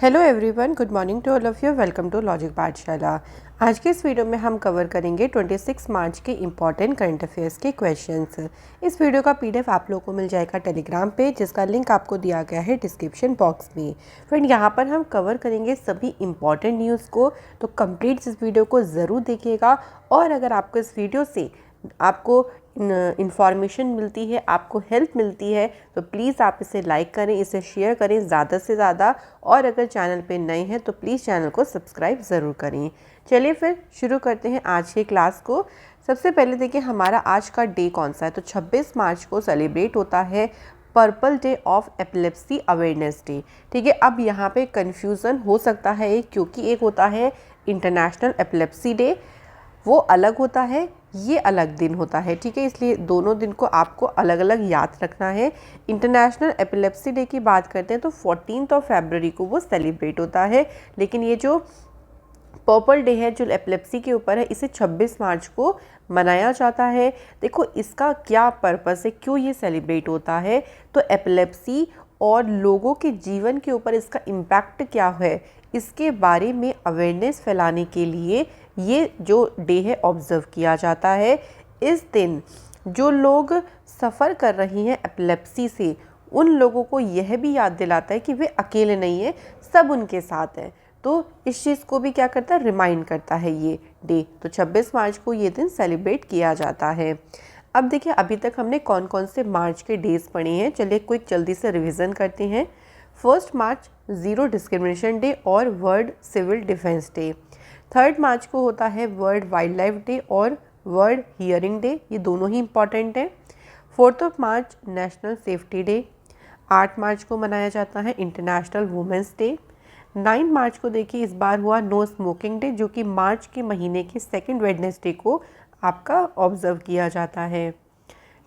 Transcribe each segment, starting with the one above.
Hello everyone, good morning to all of you. Welcome to logic Pathshala. आज के इस video में हम कवर करेंगे 26 मार्च के इम्पॉर्टेंट करंट अफेयर्स के क्वेश्चंस। इस वीडियो का पीडीएफ आप लोगों को मिल जाएगा टेलीग्राम पे, जिसका लिंक आपको दिया गया है डिस्क्रिप्शन बॉक्स में। फ्रेंड, यहाँ पर हम कवर करेंगे सभी इम्पॉर्टेंट न्यूज़ को, तो कंप्लीट इस वीडियो को ज़रूर देखिएगा। और अगर आपको इस वीडियो से आपको इंफॉर्मेशन मिलती है, आपको हेल्प मिलती है, तो प्लीज़ आप इसे लाइक करें, इसे शेयर करें ज़्यादा से ज़्यादा। और अगर चैनल पे नए हैं तो प्लीज़ चैनल को सब्सक्राइब ज़रूर करें। चलिए फिर शुरू करते हैं आज के क्लास को। सबसे पहले देखिए हमारा आज का डे कौन सा है। तो 26 मार्च को सेलिब्रेट होता है purple day of epilepsy awareness day. ठीक है, अब यहाँ पे कन्फ्यूज़न हो सकता है क्योंकि एक होता है इंटरनेशनल एपिलेप्सी डे, वो अलग होता है, ये अलग दिन होता है। ठीक है, इसलिए दोनों दिन को आपको अलग अलग याद रखना है। इंटरनेशनल एपिलेप्सी डे की बात करते हैं तो 14 फरवरी को वो सेलिब्रेट होता है, लेकिन ये जो पर्पल डे है जो एपिलेप्सी के ऊपर है, इसे 26 मार्च को मनाया जाता है। देखो इसका क्या पर्पस है, क्यों ये सेलिब्रेट होता है। तो एपिलेप्सी और लोगों के जीवन के ऊपर इसका इम्पैक्ट क्या है, इसके बारे में अवेयरनेस फैलाने के लिए ये जो डे है ऑब्ज़र्व किया जाता है। इस दिन जो लोग सफ़र कर रही हैं एपिलेप्सी से, उन लोगों को यह भी याद दिलाता है कि वे अकेले नहीं हैं, सब उनके साथ हैं। तो इस चीज़ को भी क्या करता है, रिमाइंड करता है ये डे। तो 26 मार्च को ये दिन सेलिब्रेट किया जाता है। अब देखिए अभी तक हमने कौन कौन से मार्च के डेज़ पढ़े हैं, चलिए क्विक जल्दी से रिवीजन करते हैं। 1 मार्च ज़ीरो डिस्क्रिमिनेशन डे और वर्ल्ड सिविल डिफेंस डे। 3 मार्च को होता है वर्ल्ड वाइल्ड लाइफ डे और वर्ल्ड हियरिंग डे, ये दोनों ही इम्पॉर्टेंट हैं। 4 मार्च नेशनल सेफ्टी डे। 8 मार्च को मनाया जाता है इंटरनेशनल वुमेंस डे। 9 मार्च को देखिए इस बार हुआ नो स्मोकिंग डे, जो कि मार्च के महीने के सेकेंड वेडनेसडे को आपका ऑब्ज़र्व किया जाता है।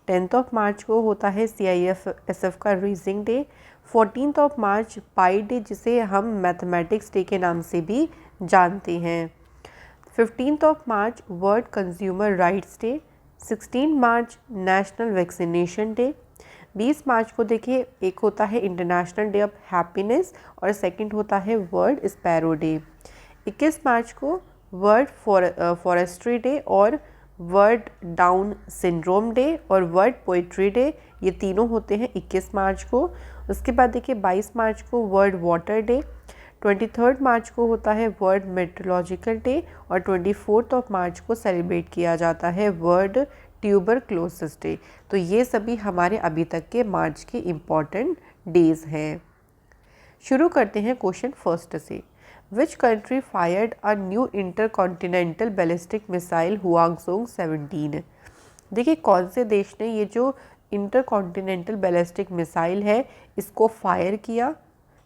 10 मार्च को होता है CIFSF का रेजिंग डे। 14 मार्च पाई डे, जिसे हम मैथमेटिक्स डे के नाम से भी जानते हैं। 15 मार्च वर्ल्ड कंज्यूमर राइट्स डे। 16 मार्च नेशनल वैक्सीनेशन डे। 20 मार्च को देखिए एक होता है इंटरनेशनल डे ऑफ हैप्पीनेस और सेकंड होता है वर्ल्ड स्पैरो डे। 21 मार्च को वर्ल्ड फॉरेस्ट्री डे और वर्ल्ड डाउन सिंड्रोम डे और वर्ल्ड पोइट्री डे, ये तीनों होते हैं 21 मार्च को। उसके बाद देखिए 22 मार्च को वर्ल्ड वाटर डे। 23 मार्च को होता है वर्ल्ड मेट्रोलॉजिकल डे और 24 मार्च को सेलिब्रेट किया जाता है वर्ल्ड ट्यूबरक्लोसिस डे। तो ये सभी हमारे अभी तक के मार्च के इम्पॉर्टेंट डेज़ हैं। शुरू करते हैं क्वेश्चन फर्स्ट से। Which country fired a new intercontinental ballistic missile Hwasong 17। देखिए कौन से देश ने ये जो इंटरकॉन्टिनेंटल बैलिस्टिक मिसाइल है इसको फायर किया।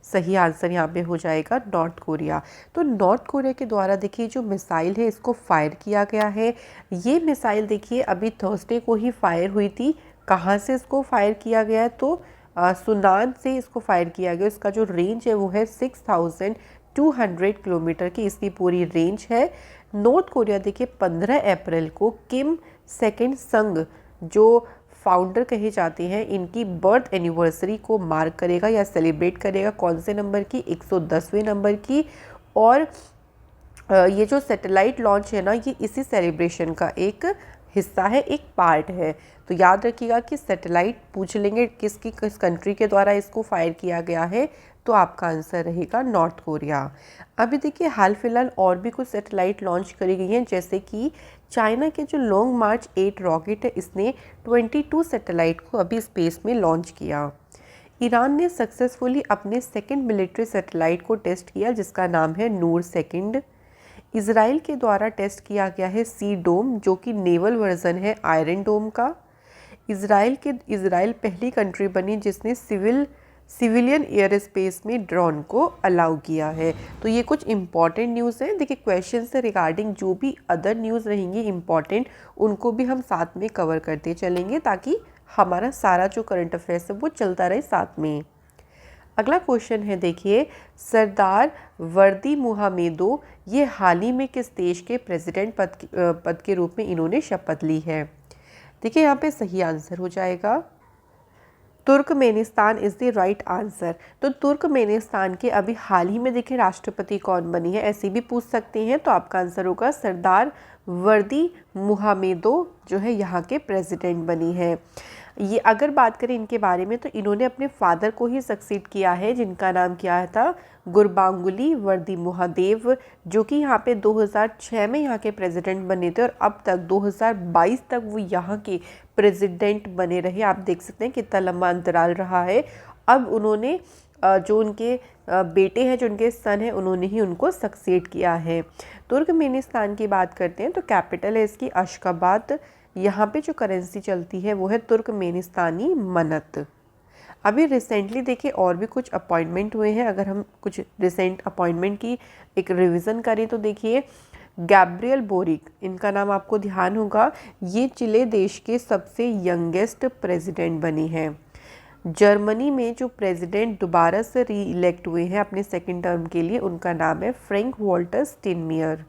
सही आंसर यहाँ पे हो जाएगा नॉर्थ कोरिया। तो नॉर्थ कोरिया के द्वारा देखिए जो मिसाइल है इसको फायर किया गया है। ये मिसाइल देखिए अभी थर्सडे को ही फायर हुई थी। कहाँ से इसको फायर किया गया है, तो सुनान से इसको फायर किया गया। इसका जो रेंज है वो है 6200 किलोमीटर की इसकी पूरी रेंज है। नॉर्थ कोरिया देखिए 15 अप्रैल को किम सेकेंड संग, जो फाउंडर कहे जाते हैं, इनकी बर्थ एनिवर्सरी को मार्क करेगा या सेलिब्रेट करेगा। कौन से नंबर की, 110वें नंबर की। और ये जो सैटेलाइट लॉन्च है ना, ये इसी सेलिब्रेशन का एक हिस्सा है, एक पार्ट है। तो याद रखिएगा कि सैटेलाइट पूछ लेंगे किस कंट्री के द्वारा इसको फायर किया गया है, तो आपका आंसर रहेगा नॉर्थ कोरिया। अभी देखिए हाल फिलहाल और भी कुछ सैटेलाइट लॉन्च करी गई हैं, जैसे कि चाइना के जो लॉन्ग मार्च 8 रॉकेट है, इसने 22 सैटेलाइट को अभी स्पेस में लॉन्च किया। ईरान ने सक्सेसफुली अपने सेकेंड मिलिट्री सैटेलाइट को टेस्ट किया, जिसका नाम है नूर सेकेंड। इजराइल के द्वारा टेस्ट किया गया है सी डोम, जो कि नेवल वर्जन है आयरन डोम का। इजराइल पहली कंट्री बनी जिसने सिविलियन एयर स्पेस में ड्रोन को अलाउ किया है। तो ये कुछ इंपॉर्टेंट न्यूज़ हैं। देखिए क्वेश्चन से रिगार्डिंग जो भी अदर न्यूज़ रहेंगी इंपॉर्टेंट, उनको भी हम साथ में कवर करते चलेंगे, ताकि हमारा सारा जो करंट अफेयर्स है वो चलता रहे साथ में। अगला क्वेश्चन है देखिए, सरदार वर्दी मुहामेदो, ये हाल ही में किस देश के प्रेसिडेंट पद के रूप में इन्होंने शपथ ली है। देखिए यहाँ पे सही आंसर हो जाएगा Turkmenistan is the right answer. तो तुर्कमेनिस्तान के अभी हाल ही में देखिए राष्ट्रपति कौन बनी है, ऐसे भी पूछ सकते हैं। तो आपका आंसर होगा सरदार वर्दी मुहामेदो जो है यहाँ के प्रेसिडेंट बनी है। ये अगर बात करें इनके बारे में तो इन्होंने अपने फादर को ही सक्सीड किया है, जिनका नाम क्या था, गुरबांगुली वर्दी मुहादेव, जो कि यहाँ पे 2006 में यहाँ के प्रेसिडेंट बने थे और अब तक 2022 तक वो यहाँ के प्रेसिडेंट बने रहे। आप देख सकते हैं कितना लंबा अंतराल रहा है। अब उन्होंने जो उनके बेटे हैं, जो उनके सन हैं, उन्होंने ही उनको सक्सीड किया है। तुर्कमेनिस्तान की बात करते हैं तो कैपिटल है इसकी अशखाबाद। यहाँ पे जो करेंसी चलती है वो है तुर्कमेनिस्तानी मनत। अभी रिसेंटली देखिए और भी कुछ अपॉइंटमेंट हुए हैं। अगर हम कुछ रिसेंट अपॉइंटमेंट की एक रिवीजन करें तो देखिए गैब्रियल बोरिक, इनका नाम आपको ध्यान होगा, ये चिले देश के सबसे यंगेस्ट प्रेसिडेंट बनी हैं। जर्मनी में जो प्रेसिडेंट दोबारा से री इलेक्ट हुए हैं अपने सेकेंड टर्म के लिए, उनका नाम है फ्रैंक वॉल्टर स्टाइनमायर।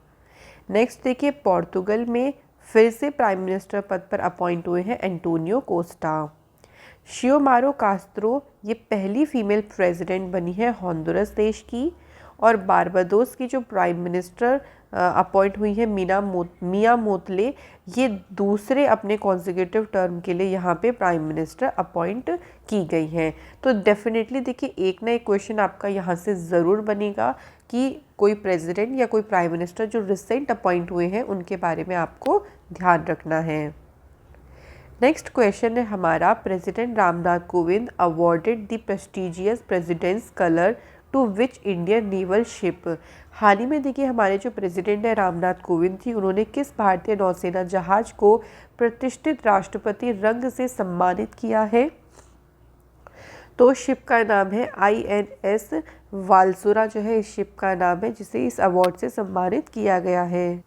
नेक्स्ट देखिए पोर्तुगल में फिर से प्राइम मिनिस्टर पद पर अपॉइंट हुए हैं एंटोनियो कोस्टा। शियोमारो कास्त्रो ये पहली फीमेल प्रेसिडेंट बनी है होंडुरस देश की। और बारबाडोस की जो प्राइम मिनिस्टर अपॉइंट हुई है मिया मोतले, ये दूसरे अपने कॉन्जिक्यूटिव टर्म के लिए यहाँ पे प्राइम मिनिस्टर अपॉइंट की गई हैं। तो डेफिनेटली देखिए एक ना एक क्वेश्चन आपका यहाँ से ज़रूर बनेगा कि कोई प्रेसिडेंट या कोई प्राइम मिनिस्टर जो रिसेंट अपॉइंट हुए हैं उनके बारे में आपको ध्यान रखना है। नेक्स्ट क्वेश्चन है हमारा, president Ramnath Kovind awarded the prestigious president's colour to which Indian naval ship. हाल ही में देखिए हमारे जो प्रेसिडेंट है रामनाथ कोविंद जी, उन्होंने किस भारतीय नौसेना जहाज को प्रतिष्ठित राष्ट्रपति रंग से सम्मानित किया है। तो शिप का नाम है INS वालसुरा, जो है इस शिप का नाम है जिसे इस अवार्ड से सम्मानित किया गया है।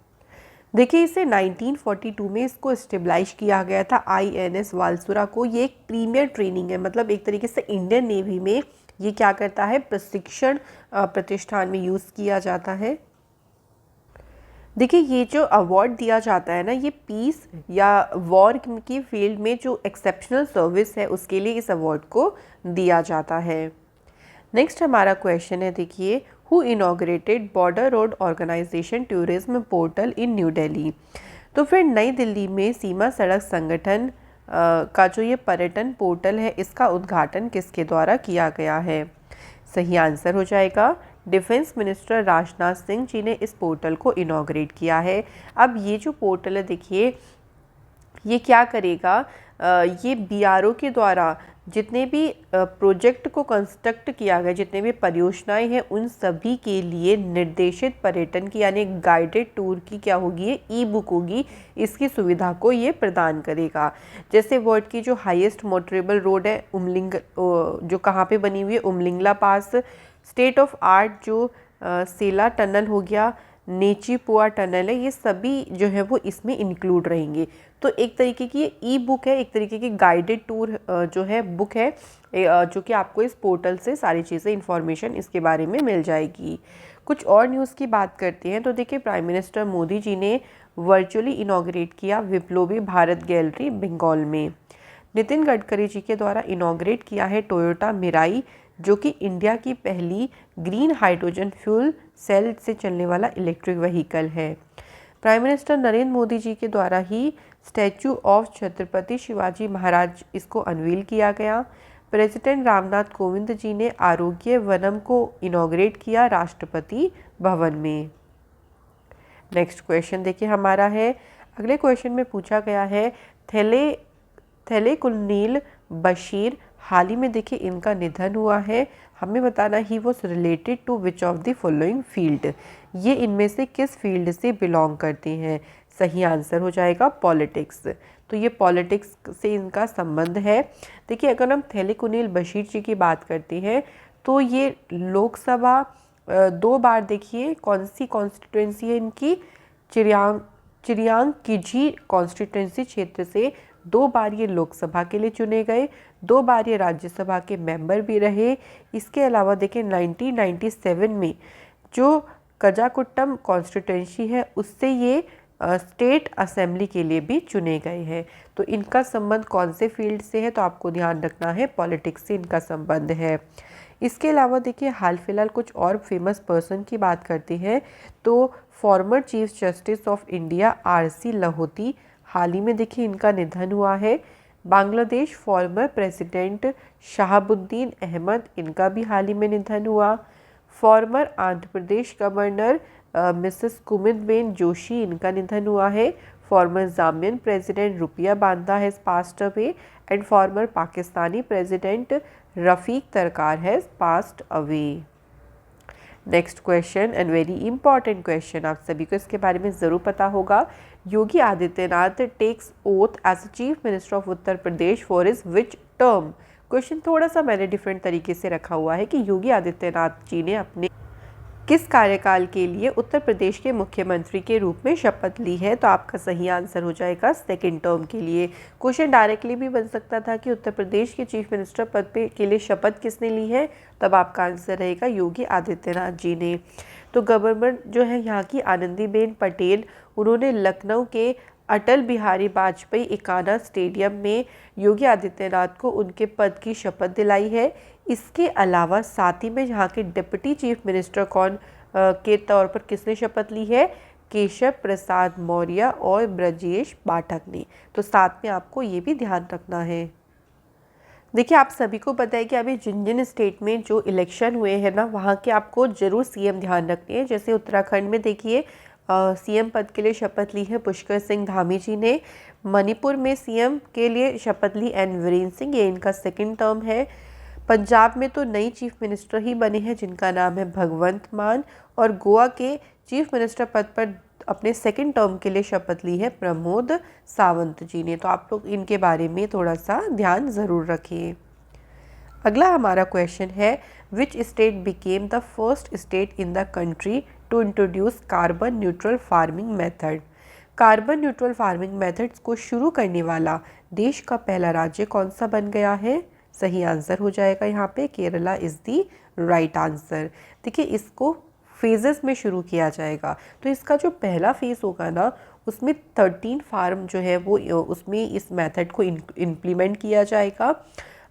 देखिए इसे 1942 में इसको स्टेबलाइज किया गया था INS वालसुरा को। ये एक प्रीमियर ट्रेनिंग है, मतलब एक तरीके से इंडियन नेवी में ये क्या करता है, प्रशिक्षण प्रतिष्ठान में यूज़ किया जाता है। देखिए ये जो अवार्ड दिया जाता है ना, ये पीस या वॉर की फील्ड में जो एक्सेप्शनल सर्विस है उसके लिए इस अवार्ड को दिया जाता है। नेक्स्ट हमारा क्वेश्चन है देखिए, who inaugurated border road organisation tourism portal in new Delhi. तो फिर नई दिल्ली में सीमा सड़क संगठन का जो ये पर्यटन पोर्टल है, इसका उद्घाटन किसके द्वारा किया गया है। सही आंसर हो जाएगा डिफेंस मिनिस्टर राजनाथ सिंह जी ने इस पोर्टल को इनॉग्रेट किया है। अब ये जो पोर्टल है देखिए ये क्या करेगा, ये BRO के द्वारा जितने भी प्रोजेक्ट को कंस्ट्रक्ट किया गया, जितने भी परियोजनाएं हैं, उन सभी के लिए निर्देशित पर्यटन की यानी गाइडेड टूर की क्या होगी, ये ई-बुक होगी, इसकी सुविधा को ये प्रदान करेगा। जैसे वर्ल्ड की जो हाईएस्ट मोटरेबल रोड है उमलिंग, जो कहाँ पे बनी हुई है, उमलिंगला पास। स्टेट ऑफ आर्ट जो सेला टनल हो गया, नेचीपुआ टनल है, ये सभी जो है वो इसमें इंक्लूड रहेंगे। तो एक तरीके की ई बुक है, एक तरीके की गाइडेड टूर जो है बुक है, जो कि आपको इस पोर्टल से सारी चीज़ें इंफॉर्मेशन इसके बारे में मिल जाएगी। कुछ और न्यूज़ की बात करते हैं तो देखिए प्राइम मिनिस्टर मोदी जी ने वर्चुअली इनॉग्रेट किया विप्लवी भारत गैलरी बंगाल में। नितिन गडकरी जी के द्वारा इनॉग्रेट किया है टोयोटा मिराई, जो कि इंडिया की पहली ग्रीन हाइड्रोजन फ्यूल सेल से चलने वाला इलेक्ट्रिक व्हीकल है। प्राइम मिनिस्टर नरेंद्र मोदी जी के द्वारा ही स्टैचू ऑफ छत्रपति शिवाजी महाराज इसको अनवील किया गया। प्रेसिडेंट रामनाथ कोविंद जी ने आरोग्य वनम को इनॉग्रेट किया राष्ट्रपति भवन में। नेक्स्ट क्वेश्चन देखिए हमारा है, अगले क्वेश्चन में पूछा गया है थैलेकुलनील बशीर, हाल ही में देखिए इनका निधन हुआ है। हमें बताना he was related to which of the following field, ये इनमें से किस फील्ड से बिलोंग करते हैं। सही आंसर हो जाएगा पॉलिटिक्स। तो ये पॉलिटिक्स से इनका संबंध है। देखिए अगर हम थैलेकुलनील बशीर जी की बात करते हैं तो ये लोकसभा 2 बार, देखिए कौन सी कॉन्स्टिट्यूंसी है इनकी, चिरियांग किजी कॉन्स्टिट्यूंसी क्षेत्र से 2 बार ये लोकसभा के लिए चुने गए, 2 बार ये राज्यसभा के मेंबर भी रहे। इसके अलावा देखिए 1997 में जो कजाकुट्टम कॉन्स्टिट्यूंसी है उससे ये स्टेट असेंबली के लिए भी चुने गए हैं। तो इनका संबंध कौन से फील्ड से है, तो आपको ध्यान रखना है पॉलिटिक्स से इनका संबंध है। इसके अलावा देखिए हाल फिलहाल कुछ और फेमस पर्सन की बात करते हैं तो former chief justice of India RC Lahoti, हाल ही में देखिए इनका निधन हुआ है। बांग्लादेश फॉर्मर प्रेसिडेंट शहाबुद्दीन अहमद, इनका भी हाल ही में निधन हुआ। Former Andhra Pradesh governor Mrs Kumudben Joshi, इनका निधन हुआ है। Former Zambian president Rupiah Banda has passed away and former Pakistani president Rafiq Tarar has passed away. Next question and very important question, आप सभी को इसके बारे में ज़रूर पता होगा। Yogi Adityanath takes oath as chief minister of Uttar Pradesh for his which term. Question थोड़ा सा मैंने डिफरेंट तरीके से रखा हुआ है कि योगी आदित्यनाथ जी ने अपने किस कार्यकाल के लिए उत्तर प्रदेश के मुख्यमंत्री के रूप में शपथ ली है, तो आपका सही आंसर हो जाएगा सेकंड टर्म के लिए। क्वेश्चन डायरेक्टली भी बन सकता था कि उत्तर प्रदेश के चीफ मिनिस्टर पद पे के लिए शपथ किसने ली है, तब आपका आंसर रहेगा योगी आदित्यनाथ जी ने। तो गवर्नर जो है यहाँ की आनंदीबेन पटेल, उन्होंने लखनऊ के अटल बिहारी वाजपेयी इकाना स्टेडियम में योगी आदित्यनाथ को उनके पद की शपथ दिलाई है। इसके अलावा साथ ही में यहाँ के डिप्टी चीफ मिनिस्टर के तौर पर किसने शपथ ली है, केशव प्रसाद मौर्य और ब्रजेश पाठक ने। तो साथ में आपको ये भी ध्यान रखना है। देखिए आप सभी को पता है कि अभी जिन जिन स्टेट में जो इलेक्शन हुए हैं ना, वहाँ के आपको ज़रूर CM ध्यान रखने हैं। जैसे उत्तराखंड में देखिए CM पद के लिए शपथ ली है पुष्कर सिंह धामी जी ने। मणिपुर में CM के लिए शपथ ली N वीरेंद्र सिंह, ये इनका सेकंड टर्म है। पंजाब में तो नई चीफ मिनिस्टर ही बने हैं जिनका नाम है भगवंत मान, और गोवा के चीफ मिनिस्टर पद पर अपने सेकंड टर्म के लिए शपथ ली है प्रमोद सावंत जी ने। तो आप लोग इनके बारे में थोड़ा सा ध्यान ज़रूर रखिए। अगला हमारा क्वेश्चन है, which state became the first state in the country to introduce carbon neutral farming method. Carbon neutral farming methods को शुरू करने वाला देश का पहला राज्य कौन सा बन गया है, सही आंसर हो जाएगा यहाँ पे Kerala is the right answer. देखिए इसको फेजेस में शुरू किया जाएगा, तो इसका जो पहला फेज़ होगा ना, उसमें 13 फार्म जो है वो उसमें इस मेथड को इम्प्लीमेंट किया जाएगा,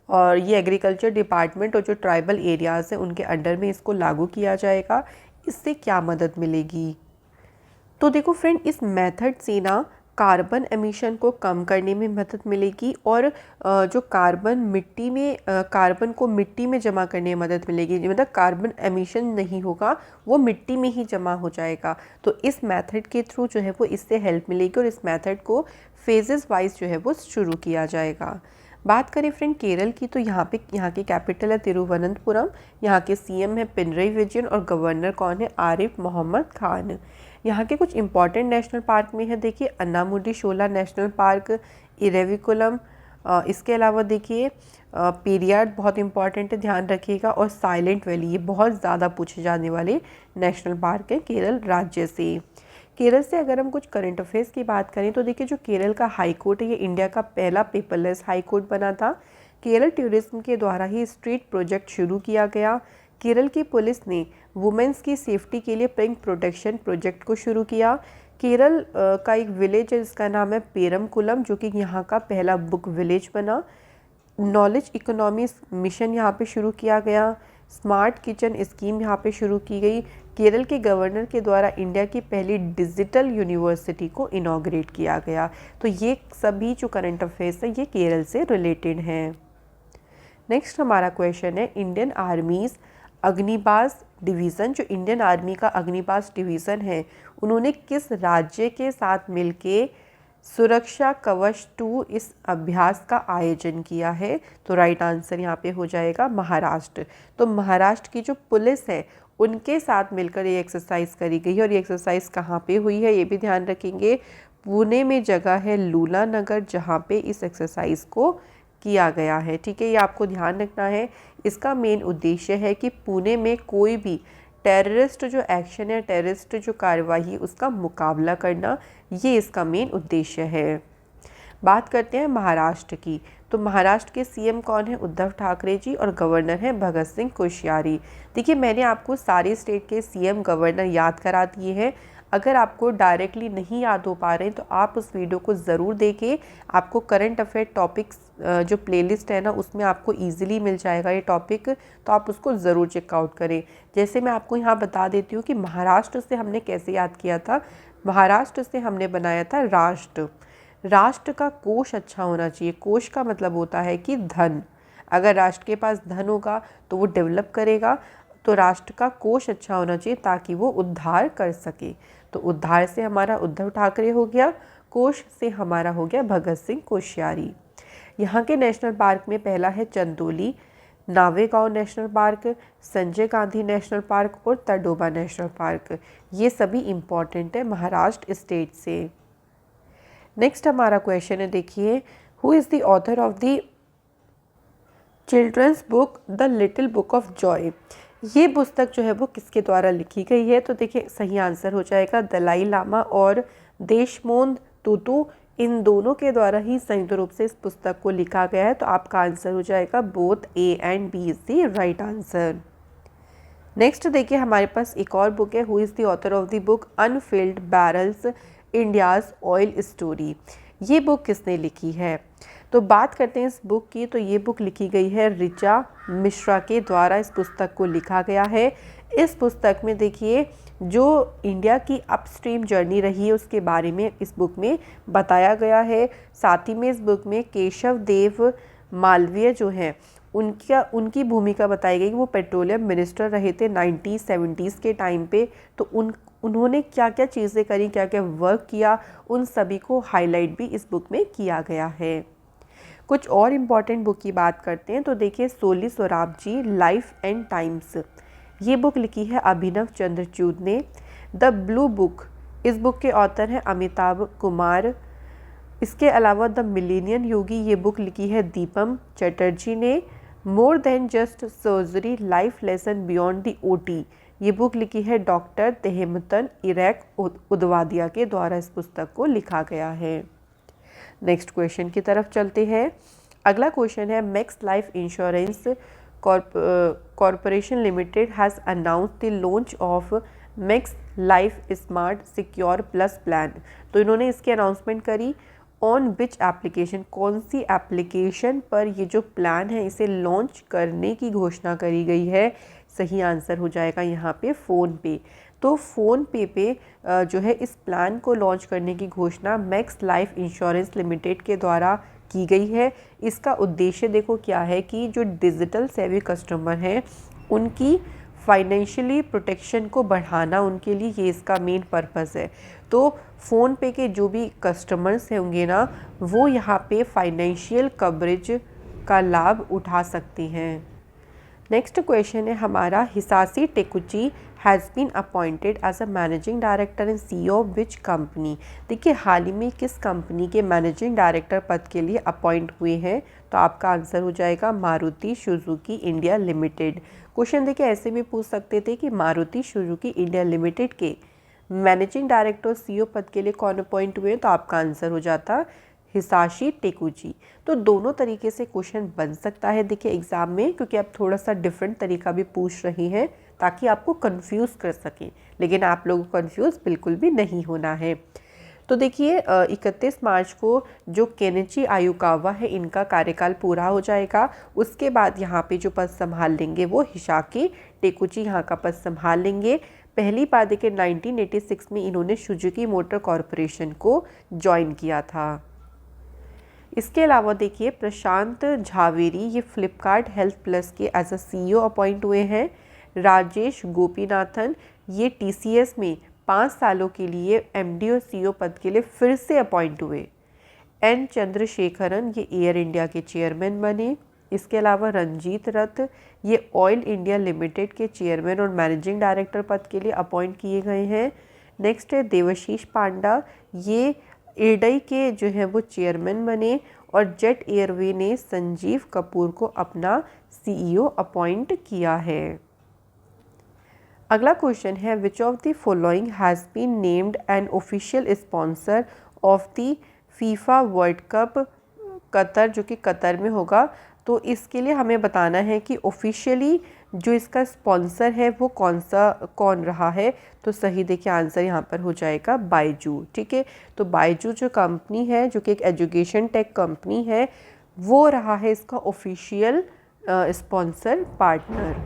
और ये एग्रीकल्चर डिपार्टमेंट और जो ट्राइबल एरियाज़ हैं उनके अंडर में इसको लागू किया जाएगा। इससे क्या मदद मिलेगी, तो देखो फ्रेंड, इस मेथड से ना कार्बन एमिशन को कम करने में मदद मिलेगी, और जो कार्बन को मिट्टी में जमा करने में मदद मिलेगी। मतलब कार्बन एमिशन नहीं होगा, वो मिट्टी में ही जमा हो जाएगा। तो इस मेथड के थ्रू जो है वो इससे हेल्प मिलेगी, और इस मेथड को फेजेस वाइज जो है वो शुरू किया जाएगा। बात करें फ्रेंड केरल की, तो यहाँ की कैपिटल है तिरुवनंतपुरम, यहाँ के CM है पिनरई विजयन, और गवर्नर कौन है, आरिफ मोहम्मद खान। यहाँ के कुछ इंपॉर्टेंट नेशनल पार्क में है, देखिए अन्नामुडी शोला नेशनल पार्क, इरेविकुलम, इसके अलावा देखिए पेरियार बहुत इंपॉर्टेंट है, ध्यान रखिएगा, और साइलेंट वैली, ये बहुत ज़्यादा पूछे जाने वाले नेशनल पार्क है केरल राज्य से। केरल से अगर हम कुछ करंट अफेयर्स की बात करें तो देखिए जो केरल का हाई कोर्ट है, ये इंडिया का पहला पेपरलेस हाई कोर्ट बना था। केरल टूरिज्म के द्वारा ही स्ट्रीट प्रोजेक्ट शुरू किया गया। केरल की पुलिस ने वुमेन्स की सेफ्टी के लिए पिंक प्रोटेक्शन प्रोजेक्ट को शुरू किया। केरल का एक विलेज है जिसका नाम है पेरमकुलम, जो कि यहाँ का पहला बुक विलेज बना। नॉलेज इकोनॉमी मिशन यहाँ पे शुरू किया गया। स्मार्ट किचन स्कीम यहाँ पे शुरू की गई। केरल के गवर्नर के द्वारा इंडिया की पहली डिजिटल यूनिवर्सिटी को इनॉग्रेट किया गया। तो ये सभी जो करंट अफेयर्स है ये केरल से रिलेटेड हैं। नेक्स्ट हमारा क्वेश्चन है, इंडियन आर्मीज़ अग्निबाज डिवीज़न, जो इंडियन आर्मी का अग्निबाज डिवीज़न है, उन्होंने किस राज्य के साथ मिलके सुरक्षा कवच 2 इस अभ्यास का आयोजन किया है, तो राइट आंसर यहाँ पे हो जाएगा महाराष्ट्र। तो महाराष्ट्र की जो पुलिस है उनके साथ मिलकर ये एक्सरसाइज करी गई है, और ये एक्सरसाइज कहाँ पे हुई है ये भी ध्यान रखेंगे। पुणे में जगह है लूला नगर, जहाँ पे इस एक्सरसाइज को किया गया है। ठीक है, ये आपको ध्यान रखना है। इसका मेन उद्देश्य है कि पुणे में कोई भी टेररिस्ट जो एक्शन है, टेररिस्ट जो कार्यवाही, उसका मुकाबला करना, ये इसका मेन उद्देश्य है। बात करते हैं महाराष्ट्र की, तो महाराष्ट्र के CM कौन है, उद्धव ठाकरे जी, और गवर्नर हैं भगत सिंह कोश्यारी। देखिए मैंने आपको सारे स्टेट के CM गवर्नर याद करा दिए हैं। अगर आपको डायरेक्टली नहीं याद हो पा रहे हैं तो आप उस वीडियो को ज़रूर देखें। आपको करंट अफेयर टॉपिक्स जो प्लेलिस्ट है ना उसमें आपको ईजिली मिल जाएगा ये टॉपिक, तो आप उसको ज़रूर चेकआउट करें। जैसे मैं आपको यहाँ बता देती हूँ कि महाराष्ट्र से हमने कैसे याद किया था। महाराष्ट्र से हमने बनाया था राष्ट्र। राष्ट्र का कोश अच्छा होना चाहिए। कोश का मतलब होता है कि धन। अगर राष्ट्र के पास धन होगा तो वो डेवलप करेगा, तो राष्ट्र का कोश अच्छा होना चाहिए ताकि वो उद्धार कर सके। तो उद्धार से हमारा उद्धव ठाकरे हो गया, कोश से हमारा हो गया भगत सिंह कोश्यारी। यहाँ के नेशनल पार्क में पहला है Chandoli, Navegaon national park, Sanjay Gandhi national park और तडोबा नेशनल पार्क। ये सभी इम्पॉर्टेंट है महाराष्ट्र स्टेट से। नेक्स्ट हमारा क्वेश्चन है, देखिए, who is the author of the children's book the Little Book of Joy. ये पुस्तक जो है वो किसके द्वारा लिखी गई है? तो देखिए सही आंसर हो जाएगा दलाई लामा और देशमोंद तुतु, इन दोनों के द्वारा ही संयुक्त रूप से इस पुस्तक को लिखा गया है। तो आपका आंसर हो जाएगा both A and B is the right answer. Next देखिए हमारे पास एक और बुक है, who is the author of the book unfilled barrels India's oil story. ये बुक किसने लिखी है? तो बात करते हैं इस बुक की, तो ये बुक लिखी गई है ऋचा मिश्रा के द्वारा। इस पुस्तक को लिखा गया है। इस पुस्तक में देखिए जो इंडिया की अपस्ट्रीम जर्नी रही है उसके बारे में इस बुक में बताया गया है। साथ ही में इस बुक में केशव देव मालवीय जो हैं उनकी भूमिका बताई गई। वो पेट्रोलियम मिनिस्टर रहे थे 1970s के टाइम पे। तो उन्होंने क्या क्या चीज़ें करी, क्या क्या वर्क किया, उन सभी को हाईलाइट भी इस बुक में किया गया है। कुछ और इम्पॉर्टेंट बुक की बात करते हैं, तो देखिए Soli Sorabjee life and times, ये बुक लिखी है अभिनव चंद्रचूड ने। द ब्लू बुक, इस बुक के ऑथर हैं अमिताभ कुमार। इसके अलावा द मिलेनियन योगी, ये बुक लिखी है दीपम चटर्जी ने। More than just surgery life lesson beyond the OT, ये बुक लिखी है डॉक्टर तेहमतन इरैक उदवादिया के द्वारा। इस पुस्तक को लिखा गया है। नेक्स्ट क्वेश्चन की तरफ चलते हैं। अगला क्वेश्चन है, max life insurance corporation limited has announced the launch of max life smart secure plus plan. तो इन्होंने इसकी अनाउंसमेंट करी ऑन विच एप्लीकेशन, कौन सी एप्लीकेशन पर ये जो प्लान है इसे लॉन्च करने की घोषणा करी गई है? सही आंसर हो जाएगा यहाँ पे फ़ोन पे। तो फ़ोन पे जो है इस प्लान को लॉन्च करने की घोषणा मैक्स लाइफ इंश्योरेंस लिमिटेड के द्वारा की गई है। इसका उद्देश्य देखो क्या है कि जो डिजिटल सेवी कस्टमर हैं उनकी फाइनेंशियली प्रोटेक्शन को बढ़ाना, उनके लिए ये इसका मेन पर्पस है। तो फ़ोन पे के जो भी कस्टमर्स होंगे ना वो यहाँ पे फाइनेंशियल कवरेज का लाभ उठा सकते हैं। नेक्स्ट क्वेश्चन है हमारा, Hisashi Takeuchi has been appointed as a managing director and CEO of which company. देखिए हाल ही में किस कंपनी के मैनेजिंग डायरेक्टर पद के लिए अपॉइंट हुए हैं? तो आपका आंसर हो जाएगा Maruti Suzuki India limited. Question देखिए ऐसे भी पूछ सकते थे कि मारुति सुजुकी इंडिया लिमिटेड के मैनेजिंग डायरेक्टर CEO पद के लिए कौन अपॉइंट हुए? तो आपका आंसर हो जाता हिसाशी टेकुची। तो दोनों तरीके से क्वेश्चन बन सकता है देखिए एग्जाम में, क्योंकि आप थोड़ा सा डिफरेंट तरीका भी पूछ रही हैं ताकि आपको कंफ्यूज कर सकें, लेकिन आप लोगों को कंफ्यूज बिल्कुल भी नहीं होना है। तो देखिए 31 मार्च को जो केनिची आयुकावा है इनका कार्यकाल पूरा हो जाएगा। उसके बाद यहाँ पे जो पद संभाल लेंगे वो हिसाशी टेकुची यहाँ का पद संभाल लेंगे। पहली बार देखिए 1986 में इन्होंने सुजुकी मोटर कॉरपोरेशन को ज्वाइन किया था। इसके अलावा देखिए प्रशांत झावेरी, ये फ्लिपकार्ट हेल्थ प्लस के एज अ CEO अपॉइंट हुए हैं। राजेश गोपीनाथन, ये TCS में 5 सालों के लिए MD और CEO पद के लिए फिर से अपॉइंट हुए। N चंद्रशेखरन, ये एयर इंडिया के चेयरमैन बने। इसके अलावा रंजीत रथ, ये ऑयल इंडिया लिमिटेड के चेयरमैन और मैनेजिंग डायरेक्टर पद के लिए अपॉइंट किए गए हैं। नेक्स्ट है देवशीष पांडा, ये एडई के जो है वो चेयरमैन बने। और जेट एयरवे ने संजीव कपूर को अपना CEO अपॉइंट किया है। अगला क्वेश्चन है, which of the following has been named an official sponsor of the FIFA world cup Qatar, जो कि कतर में होगा। तो इसके लिए हमें बताना है कि ऑफिशियली जो इसका स्पॉन्सर है वो कौन रहा है? तो सही देखिए आंसर यहाँ पर हो जाएगा बायजू। ठीक है, तो बायजू जो कंपनी है, जो कि एक एजुकेशन टेक कंपनी है, वो रहा है इसका ऑफिशियल स्पॉन्सर पार्टनर।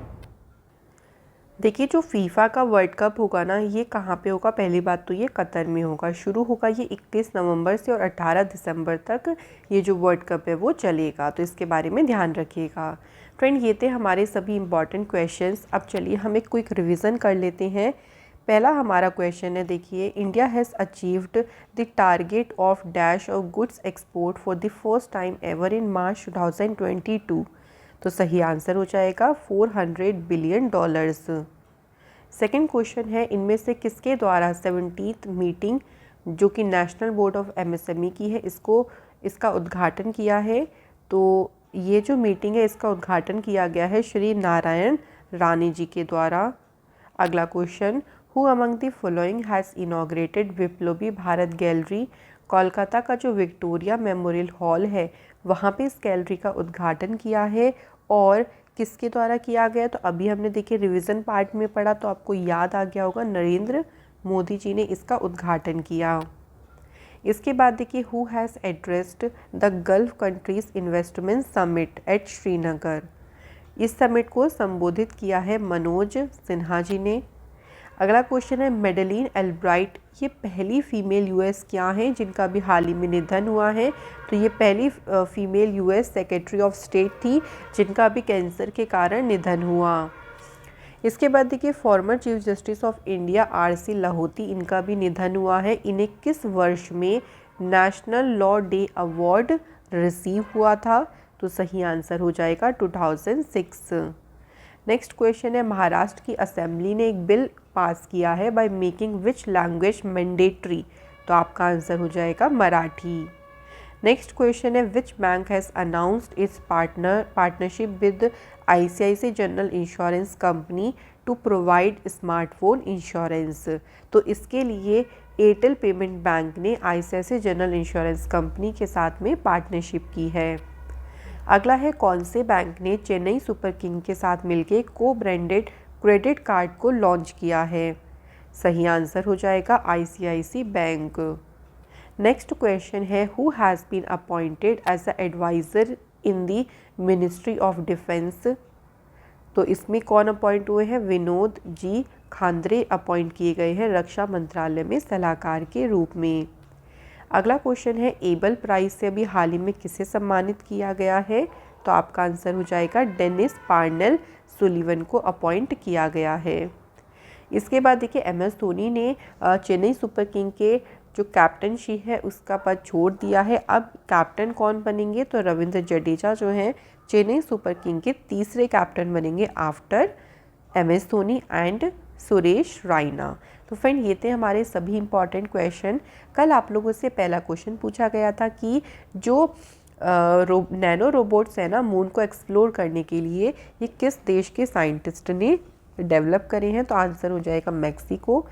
देखिए जो फीफा का वर्ल्ड कप होगा ना, ये कहाँ पे होगा? पहली बात तो ये कतर में होगा। शुरू होगा ये 31 नवंबर से और 18 दिसंबर तक ये जो वर्ल्ड कप है वो चलेगा, तो इसके बारे में ध्यान रखिएगा। फ्रेंड, ये थे हमारे सभी इंपॉर्टेंट क्वेश्चंस। अब चलिए हम एक क्विक रिवीजन कर लेते हैं। पहला हमारा क्वेश्चन है, देखिए, India has achieved the target of dash of goods export for the first time ever in March 2022। तो सही आंसर हो जाएगा $400 बिलियन। सेकेंड क्वेश्चन है, इनमें से किसके द्वारा 17th मीटिंग जो कि नेशनल बोर्ड ऑफ एमएसएमई की है, इसका उद्घाटन किया है? तो ये जो मीटिंग है इसका उद्घाटन किया गया है श्री नारायण राणे जी के द्वारा। अगला question, who among the following has inaugurated Viplavi Bharat gallery? Kolkata का जो विक्टोरिया मेमोरियल हॉल है वहाँ पे इस गैलरी का उद्घाटन किया है और किसके द्वारा किया गया? तो अभी हमने देखिए रिवीजन पार्ट में पढ़ा तो आपको याद आ गया होगा, नरेंद्र मोदी जी ने इसका उद्घाटन किया। इसके बाद देखिए, who has addressed the gulf countries investment summit at Srinagar? इस समिट को संबोधित किया है मनोज सिन्हा जी ने। अगला क्वेश्चन है, मेडेलिन एल्ब्राइट ये पहली फीमेल यूएस क्या हैं जिनका भी हाल ही में निधन हुआ है? तो ये पहली female US secretary of state थी जिनका भी कैंसर के कारण निधन हुआ। इसके बाद देखिए, former chief justice of India RC Lahoti, इनका भी निधन हुआ है। इन्हें किस वर्ष में national law day award receive हुआ था? तो सही आंसर हो जाएगा 2006। नेक्स्ट क्वेश्चन है, महाराष्ट्र की असेंबली ने एक बिल पास किया है by making which language mandatory? तो आपका आंसर हो जाएगा मराठी। नेक्स्ट क्वेश्चन है, which bank has announced its partnership with ICICI general insurance company to provide smartphone insurance? तो इसके लिए एयरटेल पेमेंट बैंक ने आईसीआईसीआई जनरल इंश्योरेंस कंपनी के साथ में पार्टनरशिप की है। अगला है, कौन से बैंक ने चेन्नई सुपर किंग के साथ मिलकर को ब्रांडेड क्रेडिट कार्ड को लॉन्च किया है? सही आंसर हो जाएगा आईसीआईसी बैंक। नेक्स्ट क्वेश्चन है, who has been appointed as a adviser in the ministry of defence? तो इसमें कौन अपॉइंट हुए हैं? विनोद जी खांद्रे अपॉइंट किए गए हैं रक्षा मंत्रालय में सलाहकार के रूप में। अगला क्वेश्चन है, एबल प्राइज से अभी हाल ही में किसे सम्मानित किया गया है? तो आपका आंसर हो जाएगा डेनिस पार्नेल सुलिवन को अपॉइंट किया गया है। इसके बाद देखिए, एमएस धोनी ने चेन्नई सुपर किंग के जो कैप्टनशिप है उसका पद छोड़ दिया है। अब कैप्टन कौन बनेंगे? तो रविंद्र जडेजा जो हैं चेन्नई सुपर किंग के तीसरे कैप्टन बनेंगे after MS Dhoni and Suresh Raina. तो फ्रेंड, ये थे हमारे सभी इंपॉर्टेंट क्वेश्चन। कल आप लोगों से पहला क्वेश्चन पूछा गया था कि जो नैनो रोबोट्स है ना मून को एक्सप्लोर करने के लिए, ये किस देश के साइंटिस्ट ने डेवलप करे हैं? तो आंसर हो जाएगा मैक्सिको।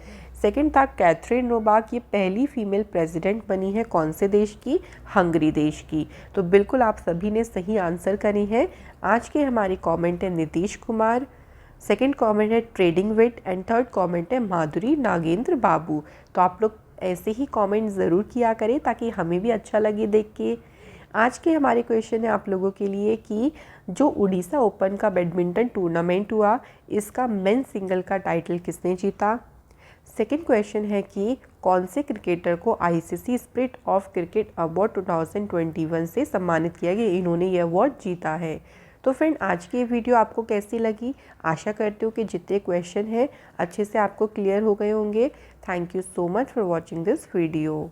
सेकंड था, कैथरीन नोवाक ये पहली फीमेल प्रेसिडेंट बनी है कौन से देश की? हंगरी देश की। तो बिल्कुल आप सभी ने सही आंसर करे हैं। आज के हमारे कमेंट है नीतीश कुमार, सेकंड कमेंट है trading wit and third comment है माधुरी नागेंद्र बाबू। तो आप लोग ऐसे ही कमेंट ज़रूर किया करें ताकि हमें भी अच्छा लगे देख के। आज के हमारे क्वेश्चन है आप लोगों के लिए कि जो उड़ीसा ओपन का बैडमिंटन टूर्नामेंट हुआ, इसका मेन सिंगल का टाइटल किसने जीता? सेकंड क्वेश्चन है कि कौन से क्रिकेटर को ICC spirit of cricket award 2021 से सम्मानित किया गया? इन्होंने ये अवार्ड जीता है। तो फ्रेंड, आज की वीडियो आपको कैसी लगी? आशा करती हूँ कि जितने क्वेश्चन हैं अच्छे से आपको क्लियर हो गए होंगे। Thank you so much for watching this video.